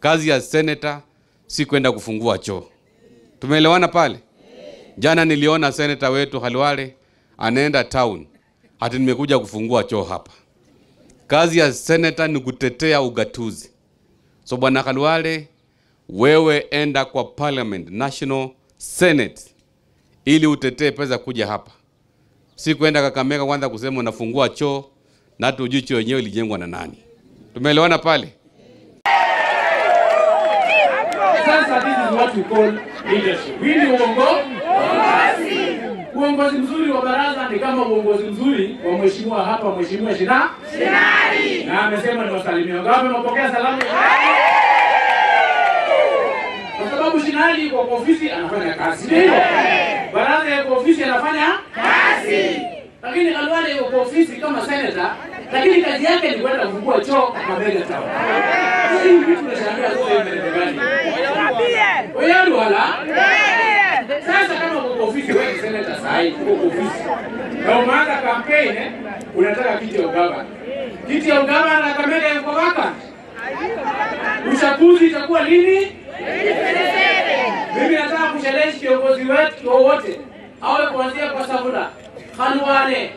Kazi ya senator si kwenda kufungua choo. Tumeelewana pale? Jana niliona senator wetu Khalwale anaenda town. Hata nimekuja kufungua choo hapa. Kazi ya senator ni kutetea ugatuzi. So bwana Khalwale, wewe enda kwa parliament, National Senate, ili utetee pesa kuja hapa. Si kwenda Kakamega kwanza kusema unafungua choo na hata hujui choo yenyewe ilijengwa na nani. Tumeelewana pale? Sasa this is what we call leadership. Hili uongozi mzuri wa baraza ni kama uongozi mzuri wa mheshimiwa hapa, mheshimiwa Shinari. Na amesema ni wasalimia. Ngapi mnapokea salamu? Kwa sababu Shinari kwa ofisi anafanya kazi. Ndio. Baraza ya ofisi anafanya kazi. Lakini Khalwale kwa ofisi kama senator, lakini kazi yake ni kwenda kufungua choo Kakamega town. Hii vitu tunashangaa sasa hivi gani? Wewe wala? Sasa kama kwa ofisi wewe senator sahi kwa ofisi. Na umeanza campaign unataka kiti ya ugavana. Kiti ya ugavana na Kakamega yuko waka. Uchaguzi itakuwa lini? Mimi nataka kuchallenge kiongozi wetu wote. Awe kuanzia kwa Sabula, Khalwale,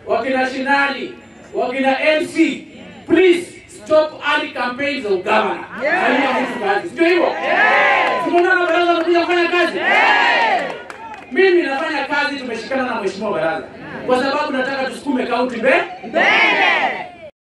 wakina Shinali, wakina MC, please stop early campaigns of governor. Ndio hivyo? Tunaona baraza anakuja kufanya kazi. Mimi nafanya kazi, tumeshikana na mheshimiwa baraza. Kwa sababu nataka tusukume kaunti mbele.